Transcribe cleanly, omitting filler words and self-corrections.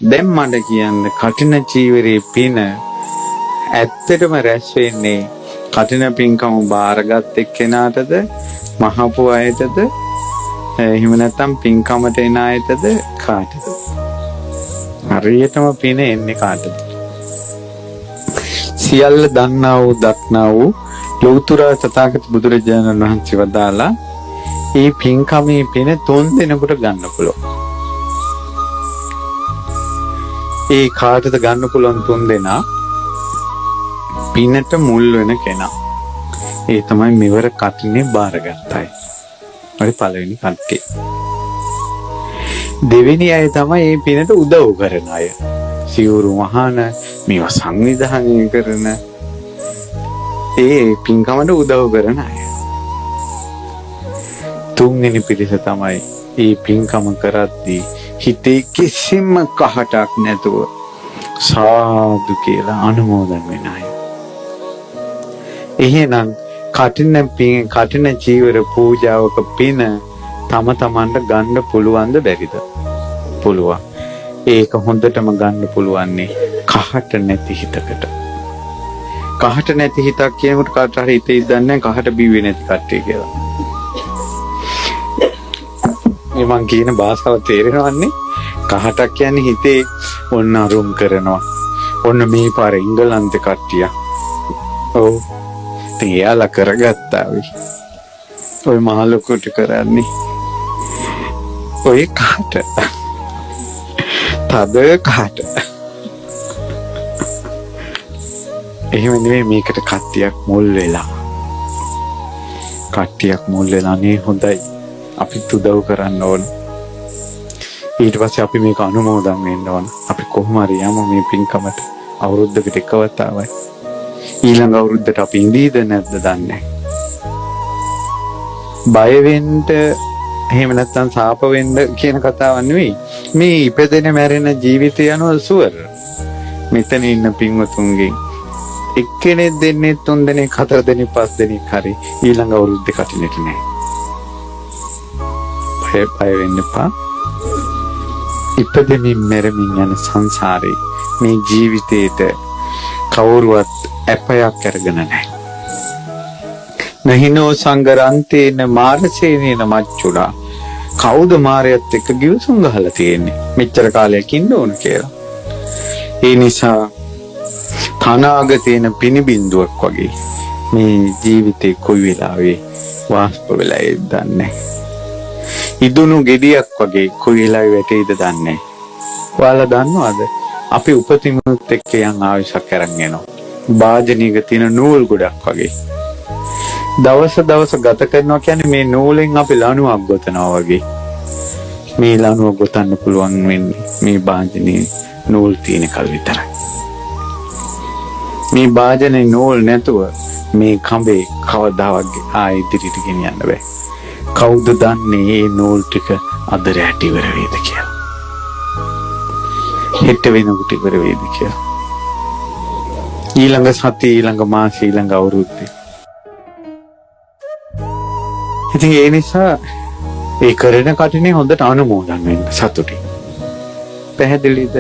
දැන් මට කියන්න කටින චීවරයේ පින ඇත්තටම රැස් වෙන්නේ කටින පින්කම බාරගත් එක්කෙනාටද මහපු අයටද එහෙම නැත්නම් පින්කමට එන අයටද කාටද? හරියටම පින එන්නේ කාටද? සියල්ල දන්නා වූ දක්නා වූ ලෞතර තථාගත බුදුරජාණන් වහන්සේ වදාලා මේ පින්කමේ පින 3 දිනකට ගන්න පුළුවන්. ඒ කාටද ගන්න පුළුවන් 3 දෙනා? පිනට මුල් වෙන කෙනා. ඒ තමයි මෙවර කටිනේ බාරගත්තයි. හරි පළවෙනි කට්ටිය. දෙවෙනි අය තමයි මේ පිනට උදව් කරන අය. සිවුරු මහාන මේවා සංවිධානය කරන ඒ පින්කමට උදව් කරන අය. තුන්වෙනි පිරිස තමයි මේ පින්කම කරද්දී හිතේ කිසිම කහටක් නැතුව සාදු කියලා අනුමෝදන් වෙන අය. එහෙනම් කටින චීවර පූජාවක පින තම තමන්ට ගන්න පුළුවන්ද බැරිද? පුළුවන්. ඒක හොඳටම ගන්න පුළුවන්නේ කහට නැති හිතකට. කහට නැති හිතක් කියනකොට කාට හරි හිතේ දන්නේ කහට බිව්වේ නැති කට්ටිය කියලා. මේ මං කියන භාෂාව තේරෙනවන්නේ? කහටක් කියන්නේ හිතේ ඔන්න අරුම් කරනවා. ඔන්න මේ පාර එංගලන්ත කට්ටිය. ඔව්. ඉතින් එයාලා කරගත්තා වෙයි. ඔය මහලොකුට කරන්නේ. ඔය කහට. තද කහට. එහෙම නෙවෙයි මේකට කට්ටියක් මුල් වෙලා. කට්ටියක් මුල් වෙලා නේ හොඳයි. අපිත් උදව් කරන්න ඕන. ඊට පස්සේ අපි මේක අනුමෝදන් වෙන්න ඕන. අපි කොහොම හරි යමු මේ පින්කමට අවුරුද්දකට එක වතාවයි. ඊළඟ අවුරුද්දට අපි ඉඳීද නැද්ද දන්නේ බය වෙන්න එහෙම නැත්නම් සාප වෙන්න කියන කතාවක් නෙවෙයි. මේ ඉපදෙන මැරෙන ජීවිතය යනවා සුවර. මෙතන ඉන්න පින්වතුන්ගෙන් එක්කෙනෙක් දෙන්නේ 3 දෙනෙක් 4 දෙනෙක් 5 දෙනෙක් හරි ඊළඟ අවුරුද්දේ කටිනෙට නෑ. බය වෙන්න එපා. ඉපදෙමින් මැරෙමින් යන සංසාරේ මේ ජීවිතේට කවුරුවත් අපයක් අරගෙන නැහැ. නහිනෝ සංගරන්තේන මාරසේනේන මච්චුඩා. කවුද මාරයත් එක්ක ගිවිසුම් ගහලා තියෙන්නේ? මෙච්චර කාලයක් ඉන්න ඕන කියලා. ඒ නිසා තනාගතේන පිනිබින්දුවක් වගේ මේ ජීවිතේ කොයි වෙලාවෙ වාස්ප වෙලා ඉඳන්නේ. ඉදුණු ගෙඩියක් වගේ කොයි වෙලාවෙ වැටෙයිද දන්නේ. ඔයාලා දන්නවද? අපි උපතිනුත් එක්ක යන් ආවිසක් අරන් එනවා. වාජනීක තියෙන නූල් ගොඩක් වගේ. දවස ගත කරනවා කියන්නේ මේ නූලෙන් අපි ලණුවක් ගොතනවා වගේ. මේ ලණුව ගොතන්න පුළුවන් වෙන්නේ මේ වාජනී නූල් තියෙන කල් විතරයි. මේ වාජනේ නූල් නැතුව මේ කඹේ කවදාවත් ආයෙ ඉදිරියට ගෙනියන්න බෑ. කවුද දන්නේ මේ නූල් ටික අද රැට ඉවර වේද කියලා? හෙට වෙනකොට ඉවර වේද කියලා? ඊළඟ සතිය ඊළඟ මාසෙ ඊළඟ අවුරුද්දේ. ඉතින් ඒ නිසා ඒ කරන කටිනේ හොඳට අනුමෝදන් වෙන්න සතුටින්. පැහැදිලිද?